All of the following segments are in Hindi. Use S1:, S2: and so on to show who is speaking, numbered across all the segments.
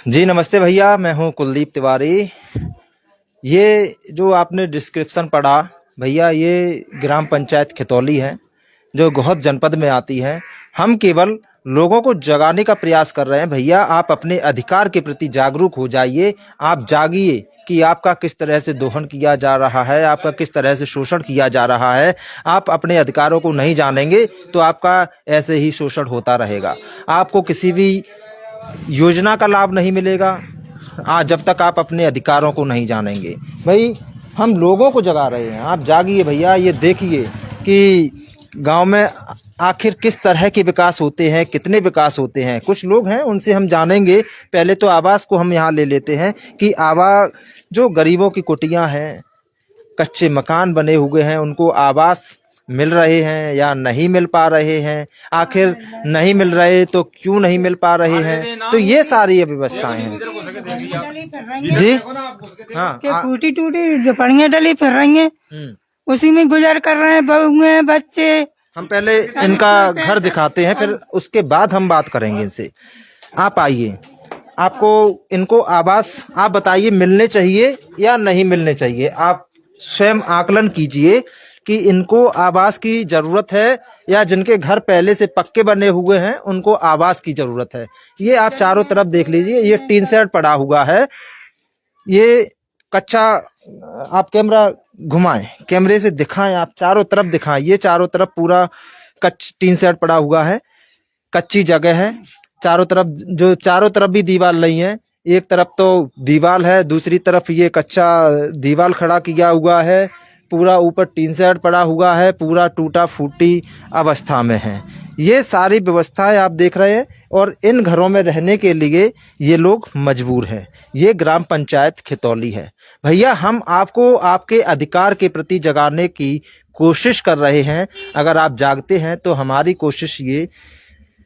S1: जी नमस्ते भैया, मैं हूं कुलदीप तिवारी। ये जो आपने डिस्क्रिप्शन पढ़ा भैया, ये ग्राम पंचायत खितौली है जो गोहद जनपद में आती है। हम केवल लोगों को जगाने का प्रयास कर रहे हैं। भैया आप अपने अधिकार के प्रति जागरूक हो जाइए, आप जागिए कि आपका किस तरह से दोहन किया जा रहा है, आपका किस तरह से शोषण किया जा रहा है। आप अपने अधिकारों को नहीं जानेंगे तो आपका ऐसे ही शोषण होता रहेगा। आपको किसी भी योजना का लाभ नहीं मिलेगा जब तक आप अपने अधिकारों को नहीं जानेंगे। भाई हम लोगों को जगा रहे हैं, आप जागिए भैया। ये देखिए कि गांव में आखिर किस तरह के विकास होते हैं, कितने विकास होते हैं। कुछ लोग हैं उनसे हम जानेंगे। पहले तो आवास को हम यहाँ ले लेते हैं कि आवास जो गरीबों की कुटियाँ हैं, कच्चे मकान बने हुए हैं, उनको आवास मिल रहे हैं या नहीं मिल पा रहे हैं। आखिर नहीं मिल रहे तो क्यों नहीं मिल पा रहे हैं, तो ये सारी व्यवस्थाएं हैं जी। हाँ,
S2: टूटी टूटी झोपड़ियाँ डली फिर रही हैं, उसी में गुजर कर रहे हैं बहुएं बच्चे।
S1: हम पहले इनका घर दिखाते हैं, फिर उसके बाद हम बात करेंगे इनसे। आप आइए, आपको इनको आवास आप बताइए मिलने चाहिए या नहीं मिलने चाहिए। आप स्वयं आकलन कीजिए कि इनको आवास की जरूरत है या जिनके घर पहले से पक्के बने हुए हैं उनको आवास की जरूरत है। ये आप चारों तरफ देख लीजिए, ये टीन शेड पड़ा हुआ है, ये कच्चा। आप कैमरा घुमाएं, कैमरे से दिखाएं, आप चारों तरफ दिखाएं। ये चारों तरफ पूरा टीन शेड पड़ा हुआ है, कच्ची जगह है। चारों तरफ जो चारों तरफ भी दीवार नहीं है, एक तरफ तो दीवार है, दूसरी तरफ ये कच्चा दीवार खड़ा किया हुआ है। पूरा ऊपर टीन शेड पड़ा हुआ है, पूरा टूटा फूटी अवस्था में है। ये सारी व्यवस्थाएं आप देख रहे हैं और इन घरों में रहने के लिए ये लोग मजबूर हैं। ये ग्राम पंचायत खितौली है। भैया हम आपको आपके अधिकार के प्रति जगाने की कोशिश कर रहे हैं। अगर आप जागते हैं तो हमारी कोशिश ये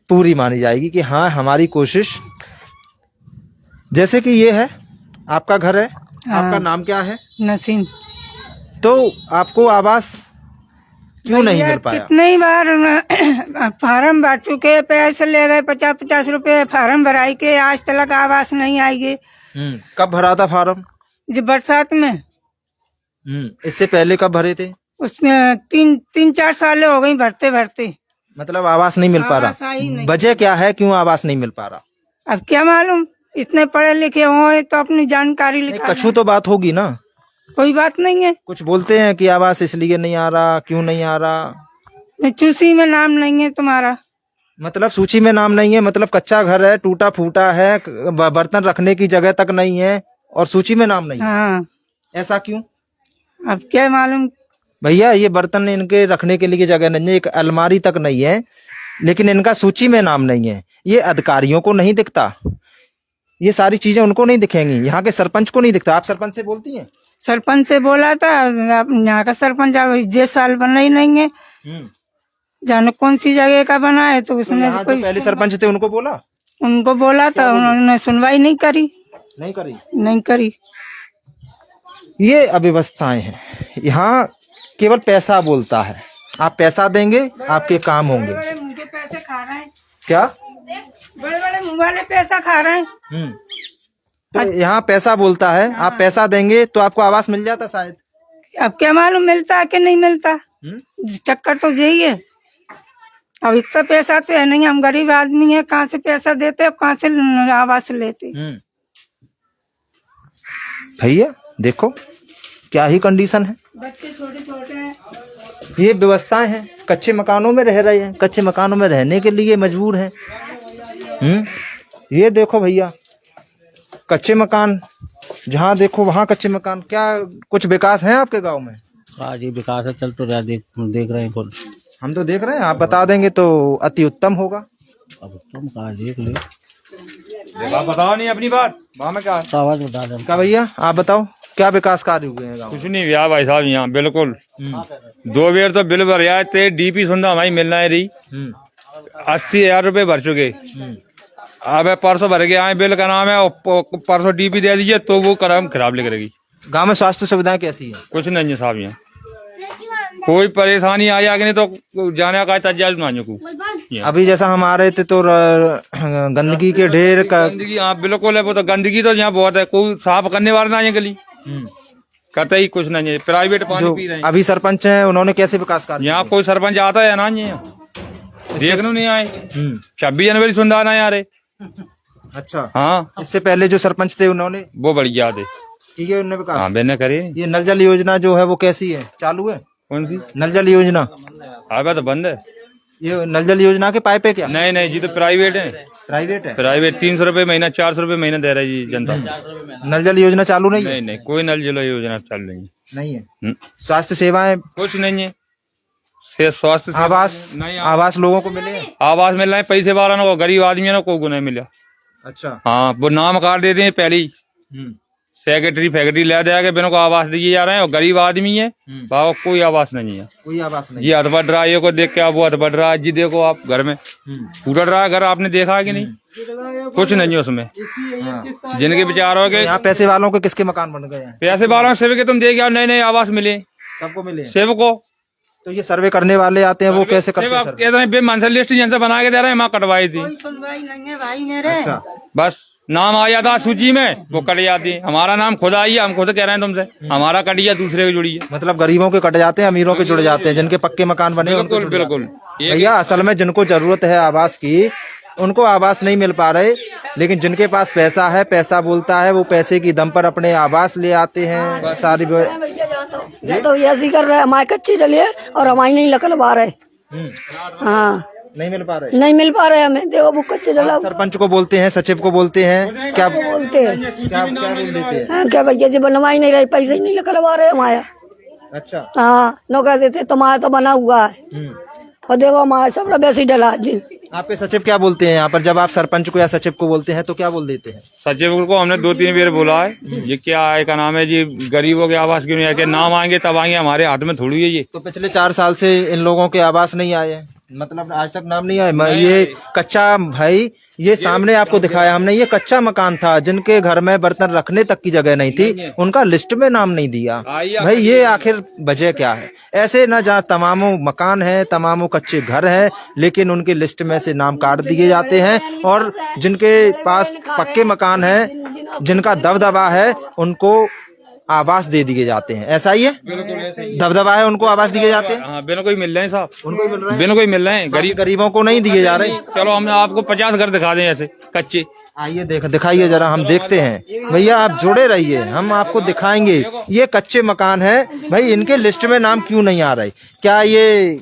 S1: पूरी मानी जाएगी कि हाँ हमारी कोशिश। जैसे कि ये है आपका घर है, आपका नाम क्या है?
S2: नसीम।
S1: तो आपको आवास क्यों नहीं मिल पाया?
S2: कितनी बार फार्म भर चुके, पैसे ले गए 50-50 रुपए, फार्म भराई के आज तक आवास नहीं आई।
S1: कब भरा था फार्म?
S2: जो बरसात में।
S1: इससे पहले कब भरे थे?
S2: उसमें 3-4 साल हो गई भरते भरते।
S1: मतलब आवास नहीं मिल पा रहा। वजह क्या है, क्यों आवास नहीं मिल पा रहा?
S2: अब क्या मालूम, इतने पढ़े लिखे हो तो अपनी जानकारी लिखा।
S1: कछु तो बात होगी ना।
S2: कोई बात नहीं है।
S1: कुछ बोलते हैं कि आवास इसलिए नहीं आ रहा, क्यों नहीं आ रहा?
S2: सूची में नाम नहीं है तुम्हारा।
S1: मतलब सूची में नाम नहीं है, मतलब कच्चा घर है, टूटा फूटा है, बर्तन रखने की जगह तक नहीं है और सूची में नाम नहीं है।
S2: हाँ।
S1: ऐसा क्यों?
S2: अब क्या मालूम
S1: भैया। ये बर्तन इनके रखने के लिए जगह नहीं है, एक अलमारी तक नहीं है, लेकिन इनका सूची में नाम नहीं है। ये अधिकारियों को नहीं दिखता, ये सारी चीजें उनको नहीं दिखेंगी। यहाँ के सरपंच को नहीं दिखता। आप सरपंच से बोलती हैं?
S2: सरपंच से बोला था, यहाँ का सरपंच ये साल बना ही नहीं है। जाने कौन सी जगह का बना है, तो उसने
S1: तो कोई पहले सरपंच थे उनको बोला
S2: था, उन्होंने सुनवाई नहीं करी। नहीं करी।
S1: ये अव्यवस्थाएं हैं। यहाँ केवल पैसा बोलता है। आप पैसा देंगे आपके काम होंगे।
S2: बड़े मुंह के पैसे खा रहे हैं।
S1: क्या?
S2: बड़े बड़े मुंह वाले पैसा खा रहे हैं।
S1: तो यहाँ पैसा बोलता है। आप पैसा देंगे तो आपको आवास मिल जाता शायद।
S2: अब क्या मालूम मिलता है कि नहीं मिलता। चक्कर तो यही है। अब इतना पैसा तो है नहीं, हम गरीब आदमी है, कहाँ से पैसा देते, कहाँ से आवास लेते।
S1: भैया देखो क्या ही कंडीशन है।
S2: बच्चे छोटे छोटे हैं।
S1: ये व्यवस्थाएं हैं। कच्चे मकानों में रह रहे हैं, कच्चे मकानों में रहने के लिए मजबूर हैं। ये देखो भैया, कच्चे मकान, जहाँ देखो वहाँ कच्चे मकान। क्या कुछ विकास है आपके गांव में?
S3: आज ये विकास है, चल तो रहा, देख रहे हैं कुल।
S1: हम तो देख रहे हैं, आप बता देंगे तो अति उत्तम होगा।
S3: अब तुम कहा देख ले,
S4: बताओ नहीं अपनी बात। वहाँ में क्या
S3: आवाज बता दें।
S1: क्या भैया आप बताओ क्या विकास कार्य हुए हैं गाँव?
S4: कुछ नहीं हुआ भाई साहब यहाँ बिल्कुल। 2 बार तो बिल भर आए थे, डीपी सुनता हमारी मिलना रही। 80,000 रुपए भर चुके। अब परसों भर के आए, बिल का नाम है, परसों डीपी दे दीजिए तो वो काम खराब लिख रहेगी।
S1: गाँव में स्वास्थ्य सुविधाएं कैसी है?
S4: कुछ नहीं है साहब यहाँ। कोई परेशानी आ जाएगी नहीं तो जाने का तज्जा नानियों को
S1: अभी जैसा हम आ रहे थे तो गंदगी के ढेर का
S4: गंदगी, हाँ बिल्कुल है, वो तो गंदगी तो यहाँ बहुत है, कोई साफ करने वाला नहीं है गली, करते ही कुछ नहीं है, प्राइवेट पानी
S1: जो
S4: पी रहे हैं।
S1: अभी सरपंच हैं उन्होंने कैसे विकास कार्य
S4: यहाँ कोई सरपंच आता है ना, यहाँ देखने नहीं आए। 26 जनवरी सुनदार ना यार,
S1: अच्छा,
S4: हाँ
S1: इससे पहले जो सरपंच थे उन्होंने
S4: वो बड़ी याद है,
S1: ठीक है, उन्होंने विकास।
S4: हाँ मैंने करे।
S1: ये नल जल योजना जो है वो कैसी है, चालू है?
S4: कौन सी?
S1: नल जल योजना,
S4: अबे तो बंद है।
S1: ये नल जल योजना के पाइप है क्या?
S4: नहीं नहीं जी, तो प्राइवेट है,
S1: प्राइवेट है।
S4: प्राइवेट 300 रुपए महीना, 400 रुपए महीना दे रहा है जी जनता।
S1: नल जल योजना चालू नहीं है?
S4: नहीं नहीं, कोई नल जल योजना चल रही है
S1: नहीं है। स्वास्थ्य सेवाएं,
S4: कुछ नहीं है, स्वास्थ्य सेवा
S1: आवास,
S4: नहीं,
S1: आवास लोगों को मिले हैं?
S4: आवास मिल रहा है, पैसे वाला ना, वो गरीब आदमी है ना, कोई को नहीं मिला।
S1: अच्छा,
S4: हाँ वो नाम कार्ड देते हैं पहले ही, सेक्रेटरी फैक्ट्री ले जाके बिना को आवास दिए जा रहे हैं, और गरीब आदमी है बाबा, कोई आवास नहीं है,
S1: कोई आवास नहीं।
S4: ये हथ बढ़ रहा है, ये को देख के आप वो हथ बढ़ रहा है जी, देखो आप घर में टूट रहा है घर, आपने देखा है कि नहीं? कुछ नहीं है उसमें। जिनके विचार हो गए,
S1: यहाँ पैसे वालों के किसके मकान बन गए हैं?
S4: पैसे वालों से के तुम देख आओ, नए नए आवास मिले
S1: सबको मिले हैं।
S4: सेवको,
S1: तो ये सर्वे करने वाले आते हैं, वो कैसे करते हैं सर्वे?
S4: कहते हैं बेमंसल लिस्ट जिनसे बना के दे रहे हैं, वहाँ कटवाई थी,
S2: कोई सुनवाई नहीं है भाई मेरे।
S1: अच्छा,
S4: बस नाम आ जाता सूची में, वो कट जाती है। हमारा नाम खुद आई है, हम खुद कह रहे हैं तुमसे, हमारा कट गया, दूसरे की जुड़ी है।
S1: मतलब गरीबों के कट जाते हैं, अमीरों के जुड़ जाते हैं, जिनके पक्के मकान बने हैं, उनके
S4: बिल्कुल
S1: जुड़ जाते
S4: बिल्कुल।
S1: हैं। भैया असल में जिनको जरूरत है आवास की, उनको आवास नहीं मिल पा रहे, लेकिन जिनके पास पैसा है, पैसा बोलता है, वो पैसे की दम पर अपने आवास ले आते हैं। सारी
S5: तो ऐसी कर रहे हैं, हमारे कच्ची डले और हमारी नहीं लकल पा रहे। हाँ
S1: नहीं मिल पा रहे,
S5: नहीं मिल पा रहे हमें, देखो वो कच्चे डला
S1: सरपंच को बोलते हैं, सचिव को बोलते हैं, क्या
S5: बोलते हैं,
S1: क्या क्या बोल देते हैं?
S5: हाँ, क्या भैया जी बनवाई नहीं रही, पैसे ही नहीं लकल पा रहे हमारा।
S1: अच्छा,
S5: हाँ नो कह देते तुम्हारा तो बना हुआ है, और देखो हमारा सब वैसे ही डला जी।
S1: आपके सचिव क्या बोलते हैं यहाँ पर, जब आप सरपंच को या सचिव को बोलते हैं तो क्या बोल देते हैं?
S4: सचिव को हमने 2-3 बार बोला है, ये क्या है का नाम है जी, गरीबों के आवास क्यों नहीं आए, नाम आएंगे तब आएंगे, हमारे हाथ में थोड़ी है ये।
S1: तो पिछले 4 साल से इन लोगों के आवास नहीं आए हैं, मतलब आज तक नाम नहीं आया। ये कच्चा, भाई ये सामने आपको दिखाया हमने, ये कच्चा मकान था, जिनके घर में बर्तन रखने तक की जगह नहीं थी, उनका लिस्ट में नाम नहीं दिया। भाई ये आखिर वजह क्या है? ऐसे न जहाँ तमामों मकान है, तमामों कच्चे घर है, लेकिन उनके लिस्ट में से नाम काट दिए जाते हैं, और जिनके पास पक्के मकान है, जिनका दबदबा है, उनको आवास दे दिए जाते हैं। ऐसा ही है, दबदबा है, उनको आवास दिए जाते हैं।
S4: हाँ बिना कोई मिल रहे हैं साहब,
S1: उनको ही मिल रहा है,
S4: बिना कोई मिल रहे हैं,
S1: गरीबों को नहीं दिए जा रहे।
S4: चलो हम आपको 50 घर दिखा दें ऐसे कच्चे,
S1: आइए दिखाइए जरा, हम देखते हैं। भैया आप जुड़े रहिए, हम आपको दिखाएंगे। ये कच्चे मकान है भाई, इनके लिस्ट में नाम क्यों नहीं आ रहे? क्या ये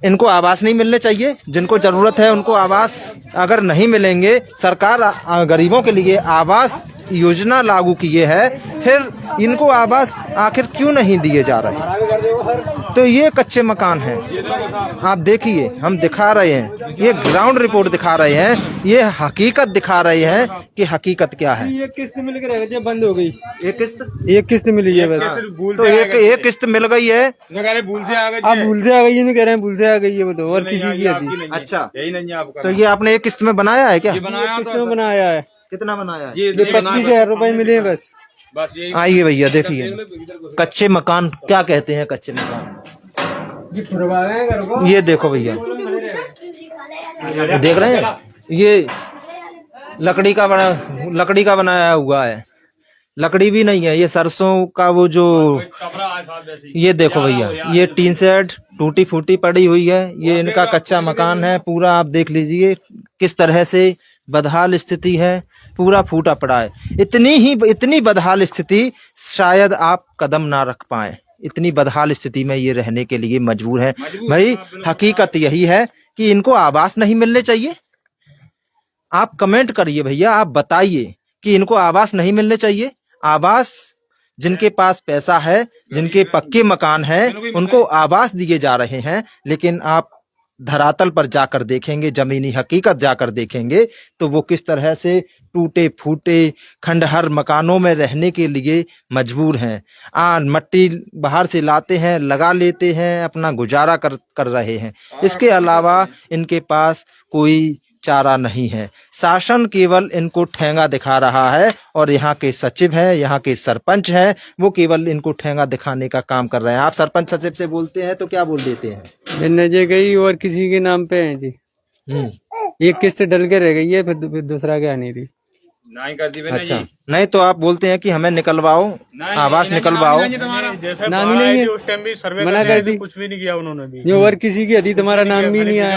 S1: इनको आवास नहीं मिलने चाहिए? जिनको जरूरत है उनको आवास अगर नहीं मिलेंगे, सरकार गरीबों के लिए आवास योजना लागू किए है, फिर इनको आवास आखिर क्यों नहीं दिए जा रहे? तो ये कच्चे मकान हैं, आप देखिए, हम दिखा रहे हैं, ये ग्राउंड रिपोर्ट दिखा रहे हैं, ये हकीकत दिखा रहे हैं कि हकीकत क्या है।
S6: ये किस्त मिल के बंद हो गई,
S1: एक किस्त
S6: मिली है बस।
S1: तो एक किस्त मिल गई है,
S4: भूल से आ गए,
S6: आप भूल से आ गई, नहीं कह रहे हैं भूल से आ गई है, बताओ, और किसी की थी?
S1: अच्छा,
S4: यही नहीं है आपका।
S1: तो ये आपने एक किस्त में बनाया है क्या?
S4: बनाया
S6: किस्त में बनाया है,
S1: कितना बनाया है?
S6: ये 25,000 रुपए मिले हैं बस।
S4: बस यही।
S1: आइए भैया देखिए, कच्चे मकान क्या कहते हैं, कच्चे मकान ये देखो भैया, देख रहे हैं, ये लकड़ी का बनाया हुआ है, लकड़ी भी नहीं है, ये सरसों का वो जो, ये देखो भैया, ये टीन शेड टूटी फूटी पड़ी हुई है, ये इनका कच्चा मकान है पूरा। आप देख लीजिए किस तरह से बदहाल स्थिति है, पूरा फूटा पड़ा है। इतनी बदहाल स्थिति शायद आप कदम ना रख पाए, इतनी बदहाल स्थिति में ये रहने के लिए मजबूर है। भाई हकीकत यही है कि इनको आवास नहीं मिलने चाहिए। आप कमेंट करिए भैया, आप बताइए कि इनको आवास नहीं मिलने चाहिए। आवास जिनके पास पैसा है, जिनके पक्के मकान है, उनको आवास दिए जा रहे हैं, लेकिन आप धरातल पर जाकर देखेंगे, जमीनी हकीकत जाकर देखेंगे, तो वो किस तरह से टूटे फूटे खंडहर मकानों में रहने के लिए मजबूर हैं। मट्टी बाहर से लाते हैं, लगा लेते हैं, अपना गुजारा कर रहे हैं। इसके अलावा इनके पास कोई चारा नहीं है। शासन केवल इनको ठेंगा दिखा रहा है और यहाँ के सचिव हैं, यहाँ के सरपंच हैं, वो केवल इनको ठेंगा दिखाने का काम कर रहे हैं। आप सरपंच सचिव से बोलते हैं तो क्या बोल देते हैं?
S6: मिलने जे गई और किसी के नाम पे है जी। एक किस्त डल के रह गई है, फिर दूसरा क्या नहीं रही।
S4: नहीं कर दी
S1: अच्छा, नहीं तो आप बोलते हैं कि हमें निकलवाओ, आवास निकलवाओ।
S6: नाम ही नहीं है,
S4: उस टाइम भी सर्वे
S6: मना कर दी,
S4: कुछ भी नहीं किया उन्होंने भी।
S6: जो और किसी की अधी तुम्हारा नाम भी नहीं आया।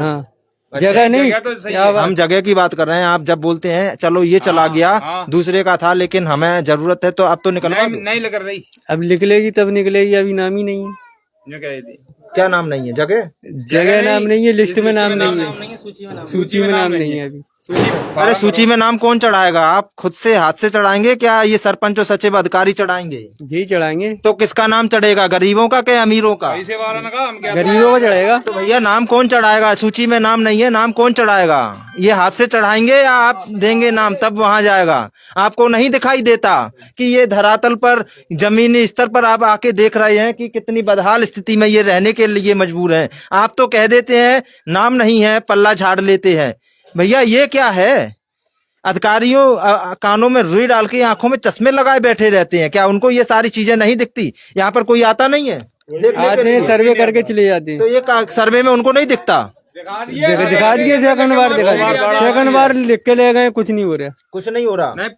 S6: हाँ, जगह नहीं,
S1: हम जगह की बात कर रहे हैं। आप जब बोलते हैं चलो ये चला गया, दूसरे का था लेकिन हमें जरूरत है, तो अब तो निकलवा दो।
S4: नहीं लग रही,
S6: अब निकलेगी तब निकलेगी, अभी नाम ही नहीं है।
S1: क्या नाम नहीं है?
S6: जगह नाम नहीं है, लिस्ट में नाम नहीं है, सूची में नाम नहीं है अभी।
S1: अरे सूची में नाम कौन चढ़ाएगा? आप खुद से हाथ से चढ़ाएंगे क्या ये सरपंच और सचिव अधिकारी चढ़ाएंगे?
S6: जी चढ़ाएंगे।
S1: तो किसका नाम चढ़ेगा? गरीबों का क्या अमीरों का?
S6: गरीबों का चढ़ेगा।
S1: तो भैया नाम कौन चढ़ाएगा? सूची में नाम नहीं है, नाम कौन चढ़ाएगा? ये हाथ से चढ़ाएंगे या आप देंगे नाम तब वहां जाएगा? आपको नहीं दिखाई देता कि ये धरातल पर जमीनी स्तर पर आप आके देख रहे हैं कि कितनी बदहाल स्थिति में ये रहने के लिए मजबूर हैं। आप तो कह देते हैं नाम नहीं है, पल्ला झाड़ लेते हैं। भैया ये क्या है? अधिकारियों कानों में रुई डाल के आंखों में चश्मे लगाए बैठे रहते हैं, क्या उनको ये सारी चीजें नहीं दिखती? यहाँ पर कोई आता नहीं है?
S6: आते हैं, सर्वे करके चले जाते हैं।
S1: तो ये सर्वे में उनको नहीं दिखता?
S6: दिखा दिए, सेकंड बार दिखा दिया, सेकंड बार लिख के ले गए, कुछ नहीं हो रहा,
S1: कुछ नहीं हो रहा।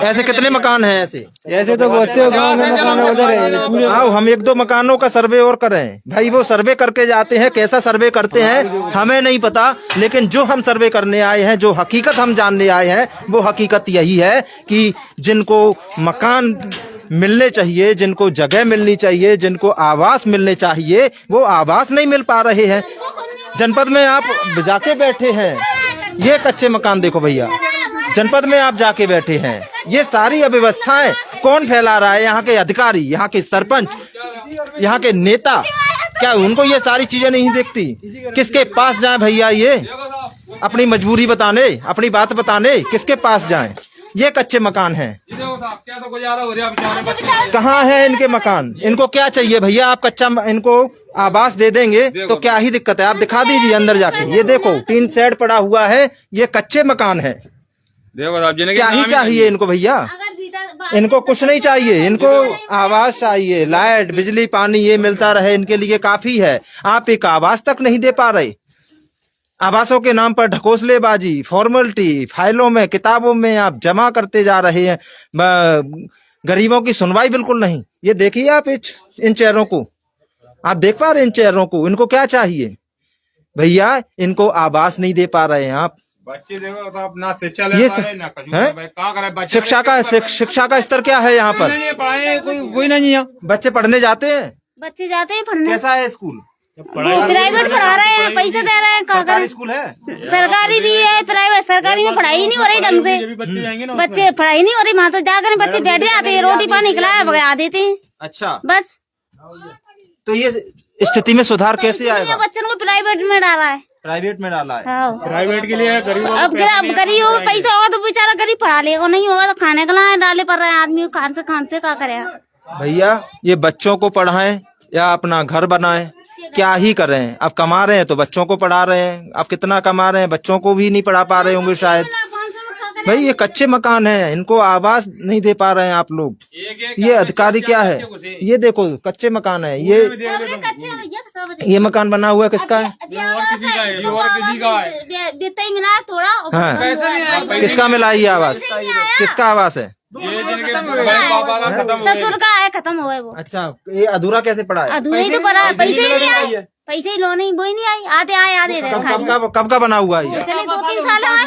S1: ऐसे कितने मकान हैं? ऐसे
S6: तो बहुत से गाँव में मकान उधर है पूरे।
S1: आओ हम एक दो मकानों का सर्वे और करें। भाई वो सर्वे करके जाते हैं, कैसा सर्वे करते हैं हमें नहीं पता, लेकिन जो हम सर्वे करने आए हैं, जो हकीकत हम जानने आए हैं, वो हकीकत यही है कि जिनको मकान मिलने चाहिए, जिनको जगह मिलनी चाहिए, जिनको आवास मिलने चाहिए, वो आवास नहीं मिल पा रहे हैं। जनपद में आप जाके बैठे हैं, ये कच्चे मकान देखो भैया, जनपद में आप जाके बैठे हैं, ये सारी अव्यवस्थाएं कौन फैला रहा है? यहाँ के अधिकारी, यहाँ के सरपंच, यहाँ के नेता, क्या उनको ये सारी चीजें नहीं दिखती? किसके पास जाएं भैया? ये अपनी मजबूरी बताने, अपनी बात बताने किसके पास जाएं? ये कच्चे मकान हैं। कहाँ है इनके मकान? इनको क्या चाहिए भैया? आप कच्चा इनको आवास दे देंगे तो क्या ही दिक्कत है? आप दिखा दीजिए अंदर जाके। ये देखो टीन शेड पड़ा हुआ है, ये कच्चे मकान है। क्या ही चाहिए इनको भैया? इनको कुछ नहीं चाहिए, इनको आवास चाहिए, लाइट बिजली पानी ये मिलता रहे, इनके लिए काफी है। आप एक आवास तक नहीं दे पा रहे। आवासों के नाम पर ढकोसलेबाजी, फॉर्मेलिटी, फाइलों में किताबों में आप जमा करते जा रहे हैं। गरीबों की सुनवाई बिल्कुल नहीं। ये देखिए आप इन चेहरों को, आप देख पा रहे हैं इन चेहरों को? इनको क्या चाहिए भैया? इनको आवास नहीं दे पा रहे हैं आप।
S4: बच्चे देखो तो अपना शिक्षा
S1: ये शिक्षा का स्तर क्या है यहाँ पर?
S4: कोई नहीं है।
S1: बच्चे पढ़ने जाते हैं?
S7: बच्चे जाते हैं पढ़ने।
S1: कैसा है स्कूल?
S7: प्राइवेट पढ़ा रहे हैं, पैसे दे रहे हैं।
S1: सरकारी स्कूल है?
S7: सरकारी भी है, प्राइवेट। सरकारी में पढ़ाई नहीं हो रही ढंग से, बच्चे पढ़ाई नहीं हो रही। वहाँ तो जाकर बच्चे बैठ जाते हैं, रोटी पानी खिलाया भगा देते हैं।
S1: अच्छा,
S7: बस।
S1: तो ये स्थिति में सुधार कैसे आएगा?
S7: बच्चों को प्राइवेट में डाला है।
S1: प्राइवेट में डाला है?
S7: हाँ।
S6: प्राइवेट के लिए गरीब।
S7: अब गरीब पैसा होगा तो बेचारा गरीब पढ़ा लेगा, नहीं होगा तो खाने के लिए डाले पड़ रहे हैं आदमी। खान से क्या करे
S1: भैया? ये बच्चों को पढ़ाएं या अपना घर बनाएं, क्या ही कर रहे हैं? अब कमा रहे हैं तो बच्चों को पढ़ा रहे हैं। अब कितना कमा रहे हैं? बच्चों को भी नहीं पढ़ा पा रहे होंगे शायद। भाई ये कच्चे मकान है, इनको आवास नहीं दे पा रहे हैं आप लोग। ये अधिकारी क्या है? ये देखो कच्चे मकान है। ये मकान बना हुआ है, किसका है?
S7: मिला थोड़ा।
S1: हाँ, किसका मिला ये आवास? किसका आवास है?
S7: ससुर का है, खत्म हुआ है वो।
S1: अच्छा, ये अधूरा कैसे पड़ा है?
S7: अधूरा ही तो पड़ा है, पैसे ही नहीं आए। पैसे ही लो नहीं, वो ही नहीं आई। आधे आए आधे रहे।
S1: कब का बना हुआ है ये?
S7: चले 2-3 साल आए।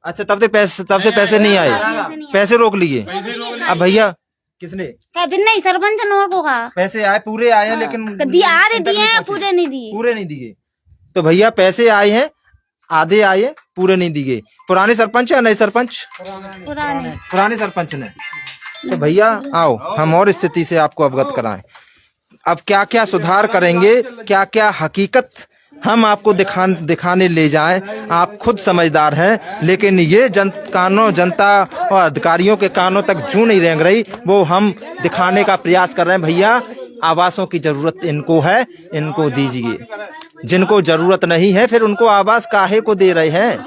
S1: अच्छा, तब से पैसे नहीं आए, पैसे रोक लिए। अब भैया किसने?
S7: कभी नहीं, सरपंच ने को कहा।
S1: पैसे आए, पूरे आए हैं, लेकिन
S7: आधे दिए हैं, पूरे नहीं दिए।
S1: पूरे नहीं दिए। तो भैया पैसे आए हैं, आधे आए, पूरे नहीं दिए। पुराने सरपंच या नए सरपंच? पुराने सरपंच ने। तो भैया आओ हम और स्थिति से आपको अवगत कराएं। अब क्या क्या सुधार करेंगे, क्या क्या हकीकत हम आपको दिखाने ले जाएं। आप खुद समझदार हैं, लेकिन ये जनता और अधिकारियों के कानों तक जूं नहीं रेंग रही, वो हम दिखाने का प्रयास कर रहे हैं। भैया आवासों की जरूरत इनको है, इनको दीजिए। जिनको जरूरत नहीं है फिर उनको आवास काहे को दे रहे हैं?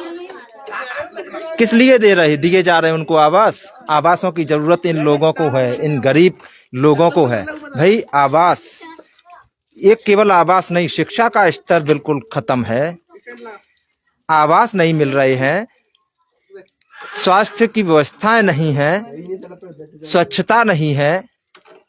S1: किस लिए दिए जा रहे हैं उनको आवास? आवासों की जरूरत इन लोगों को है, इन गरीब लोगों को है। भाई आवास, एक केवल आवास नहीं, शिक्षा का स्तर बिल्कुल खत्म है, आवास नहीं मिल रहे हैं, स्वास्थ्य की व्यवस्थाएं नहीं है, स्वच्छता नहीं है,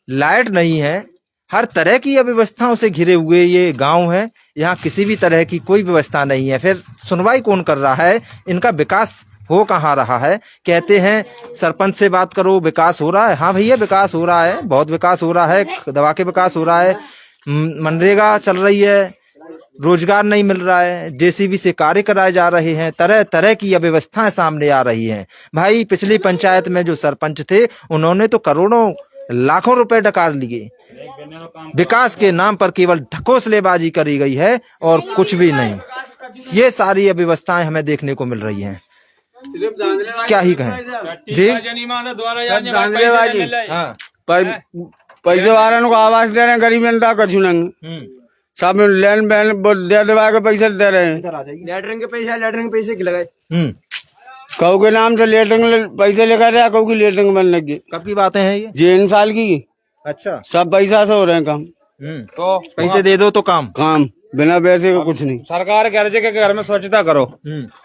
S1: लाइट नहीं है, हर तरह की अव्यवस्थाओं से घिरे हुए ये गांव है। यहाँ किसी भी तरह की कोई व्यवस्था नहीं है। फिर सुनवाई कौन कर रहा है? इनका विकास हो कहाँ रहा है? कहते हैं सरपंच से बात करो, विकास हो रहा है। हाँ भैया, विकास हो रहा है, बहुत विकास हो रहा है, दवा के विकास हो रहा है, मनरेगा चल रही है, रोजगार नहीं मिल रहा है, जेसीबी से कार्य कराए जा रहे हैं, तरह तरह की अव्यवस्थाएं सामने आ रही हैं। भाई पिछली पंचायत में जो सरपंच थे उन्होंने तो करोड़ों लाखों रुपए डकार लिए। विकास के नाम पर केवल ढकोसलेबाजी करी गई है और कुछ भी नहीं। ये सारी अव्यवस्थाएं हमें देखने को मिल रही हैं। क्या ही कहें जी। हाँ,
S6: पैसे वालों को आवास दे रहे हैं, गरीब जनता को छूनेंगे। सब लेन बैन दे दबा के पैसे दे रहे हैं। लेटरिंग के पैसे की लगाए, कऊ के नाम से लेटरिंग पैसे लेकर रहा, कऊ की लेटरिंग बनने की।
S1: कब की बातें हैं ये?
S6: जी, इन साल की।
S1: अच्छा,
S6: सब पैसा से हो रहे हैं काम।
S4: तो
S1: पैसे दे दो तो काम
S6: बिना पैसे का कुछ नहीं।
S4: सरकार कह रही है कि घर में स्वच्छता करो,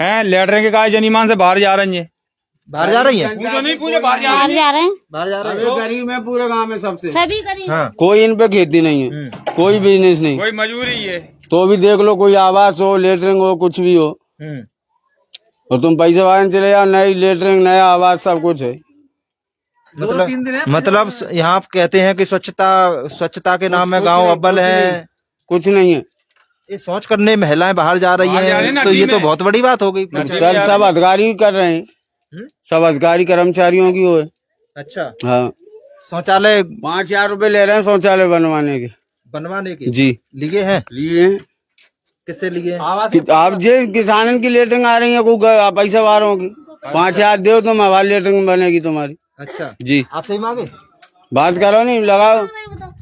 S4: हैं लेटरिन के काय जनीमान से बाहर जा रही है।
S1: बाहर जा रही है?
S4: पूछो नहीं, पूछो बाहर जा
S7: बाहर जा रहे हैं,
S1: बाहर जा रही है।
S6: गरीब है पूरे गांव में सबसे,
S7: सभी गरीब।
S1: हाँ,
S6: कोई इन पे खेती नहीं है, कोई बिजनेस नहीं,
S4: कोई मजबूरी है।
S6: तो भी देख लो, कोई आवास हो, लेटरिंग हो, कुछ भी हो, और तुम पैसे वाले चले जाओ, नई लेटरिंग, नया आवास, सब कुछ है।
S1: मतलब यहाँ कहते हैं कि स्वच्छता के नाम में गांव अव्वल है,
S6: कुछ नहीं है।
S1: ये सोच करने महिलाएं बाहर जा रही हैं, तो ये तो बहुत बड़ी बात हो गई।
S6: सब अधिकारी कर रहे हैं, सब अधिकारी कर्मचारियों की हो है।
S1: अच्छा,
S6: हाँ,
S1: शौचालय
S6: 5,000 रुपए ले रहे हैं शौचालय बनवाने के।
S1: जी लिए हैं?
S6: लिए हैं।
S1: किससे लिए?
S6: आप जे किसानन की लेटरिंग आ रही है, कोई पैसा वालों की 5,000 दो, तुम हमारी लेटरिंग बनेगी तुम्हारी।
S1: अच्छा
S6: जी,
S1: आपसे ही मांगे?
S6: बात करो, नहीं लगाओ।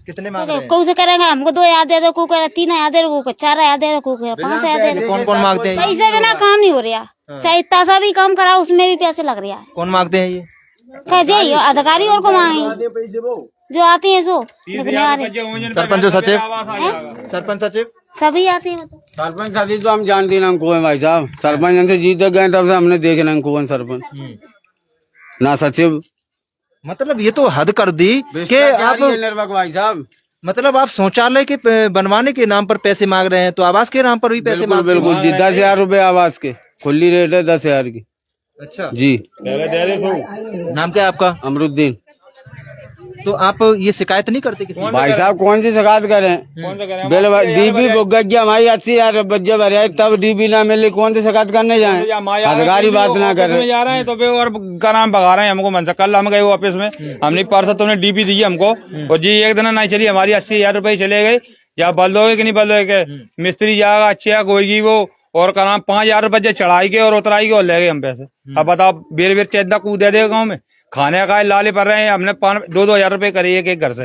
S1: कितने मांग रहे हैं?
S7: कौन से करेंगे? हमको 2,000 दे दो, को 3,000 दे दो, को 4,000 दे दो, को 5,000 दे दो।
S1: कौन कौन मांगते हैं?
S7: पैसे बिना काम नहीं हो रहा, चाहे इतना सा भी काम कराओ उसमें भी पैसे लग रहा है।
S1: कौन मांगते हैं ये?
S7: कैसे अधिकारी और को मांगे, जो आती है सो लिखने वाले,
S1: सरपंच सचिव, सरपंच सचिव
S7: सभी आते हैं।
S6: सरपंच सचिव तो हम जानते ना को है भाई साहब। सरपंच से जीत गए तब से हमने देखे ना को सरपंच ना सचिव।
S1: मतलब ये तो हद कर दी कि आप
S6: निर्वाक भाई साहब,
S1: मतलब आप शौचालय के बनवाने के नाम पर पैसे मांग रहे हैं, तो आवास के नाम पर भी पैसे मांग रहे हैं।
S6: बिल्कुल जी, 10,000 रुपए आवास के, खुली रेट है 10,000 की।
S1: अच्छा
S6: जी,
S1: नाम क्या है आपका?
S6: अमरुद्दीन।
S1: तो आप ये शिकायत नहीं करते किसी?
S6: भाई साहब कौन सी शिकायत करें? बिल डीबी गया हमारी 80,000 बच्चे भरे, तब डीबी ना मिले, कौन सी शिकायत करने जाए? अधिकारी बात ना करें।
S4: जा रहे हैं तो और का नाम भगा रहे हैं हमको मन से। कल हम गए ऑफिस में, हमने परसों तुमने डीबी दी हमको, और जी एक दिन नहीं चली, हमारी 80,000 रुपए चले गए। या बंद हो गए कि नहीं बंद हो गए? मिस्त्री जाएगा अच्छे गोएगी वो, और का नाम 5,000 रुपए चढ़ाई के और उतराई के और ले गए हम पैसे। अब बताओ, बेर बेर चेदा कूद दे देगा गाँव में, खाने का लाले पड़ रहे हैं। हमने 2,000 रुपए करे एक घर से,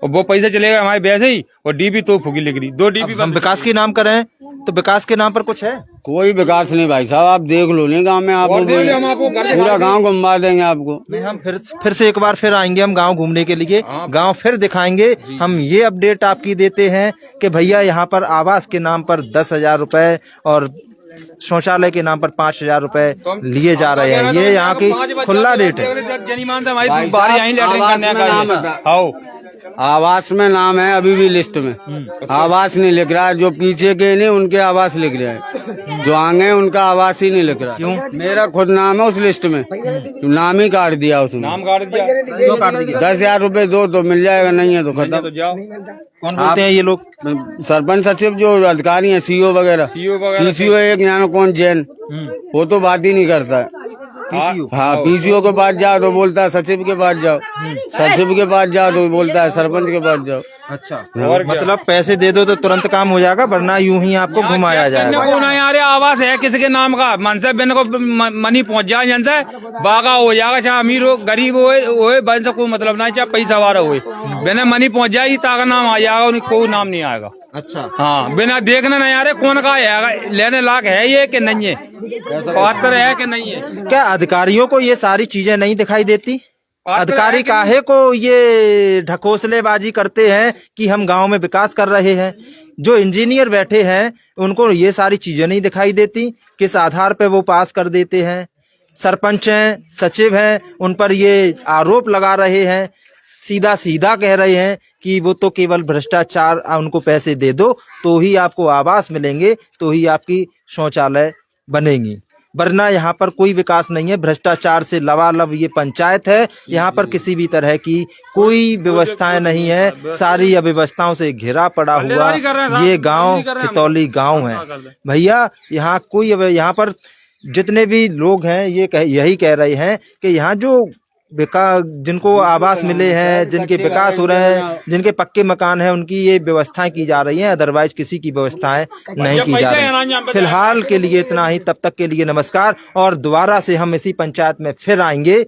S4: और वो पैसे चले गए हमारे वैसे ही, और डीबी तो फूकी लिख रही 2 डीबी।
S1: हम विकास के नाम कर रहे हैं, तो विकास के नाम पर कुछ है?
S6: कोई विकास नहीं भाई साहब, आप देख लो नहीं गाँव में, आप पूरा गाँव घुमा देंगे आपको।
S1: हम फिर से एक बार फिर आएंगे हम गांव घूमने के लिए, गांव फिर दिखाएंगे। हम ये अपडेट आपकी देते हैं कि भैया यहाँ पर आवास के नाम पर 10,000 रुपए और शौचालय के नाम पर 5,000 रुपए लिए जा रहे हैं। ये यहाँ की खुला रेट है।
S6: आवास में नाम है अभी भी लिस्ट में, आवास नहीं लिख रहा है। जो पीछे के नहीं उनके आवास लिख रहे हैं, जो आगे हैं उनका आवास ही नहीं लिख रहा। क्यों? मेरा खुद नाम है उस लिस्ट में, नाम ही काट दिया उसने।
S4: नाम काट दिया,
S6: 10,000 रुपए दो तो मिल जाएगा, नहीं है तो खत्म।
S4: तो जाओ।
S1: कौन बोलते हैं ये लोग?
S6: सरपंच सचिव जो अधिकारी हैं, सीओ वगैरह, पीसीओ एक जानो कौन जैन, वो तो बात ही नहीं करता है। हाँ, पीसीओ के पास जाओ तो बोलता है सचिव के पास जाओ, सचिव के पास जाओ तो बोलता है सरपंच के पास जाओ।
S1: अच्छा,
S4: और क्या?
S1: मतलब पैसे दे दो तो तुरंत काम हो जाएगा, वरना यूं ही आपको घुमाया जाएगा।
S4: को ना यार आवास है किसी के नाम का, मन से बिन को मनी पहुंच जाए, जन से बागा हो जाएगा, चाहे अमीर हो गरीब हो बन से कोई मतलब नहीं, चाहे पैसा वाला हो, बिना मनी पहुंच जाएगी ताका नाम आ जाएगा, उन्हें कोई नाम नहीं आएगा।
S1: अच्छा,
S4: हाँ, बिना देखने नहीं आ रहे कौन का आएगा, लेने लायक है ये कि नहीं है, पात्र है कि नहीं है।
S1: क्या अधिकारियों को ये सारी चीजें नहीं दिखाई देती?
S4: पात्र
S1: अधिकारी
S4: है कि
S1: काहे को ये ढकोसलेबाजी करते हैं कि हम गांव में विकास कर रहे हैं? जो इंजीनियर बैठे हैं उनको ये सारी चीजें नहीं दिखाई देती, किस आधार पे वो पास कर देते हैं? सरपंच हैं, सचिव हैं, उन पर ये आरोप लगा रहे हैं, सीधा सीधा कह रहे हैं कि वो तो केवल भ्रष्टाचार, उनको पैसे दे दो तो ही आपको आवास मिलेंगे, तो ही आपकी शौचालय बनेंगी, वरना यहाँ पर कोई विकास नहीं है। भ्रष्टाचार से लबालब ये पंचायत है, यहाँ पर किसी भी तरह की कोई व्यवस्थाएं नहीं है, सारी अव्यवस्थाओं से घिरा पड़ा हुआ ये गांव खितौली गांव है। भैया यहाँ यहाँ पर जितने भी लोग हैं ये यही कह रहे हैं कि यहाँ जो जिनको आवास मिले हैं, जिनके विकास हो रहे हैं, जिनके पक्के मकान हैं, उनकी ये व्यवस्थाएं की जा रही हैं, अदरवाइज किसी की व्यवस्थाएं नहीं की जा रही। फिलहाल के लिए इतना ही, तब तक के लिए नमस्कार, और दोबारा से हम इसी पंचायत में फिर आएंगे।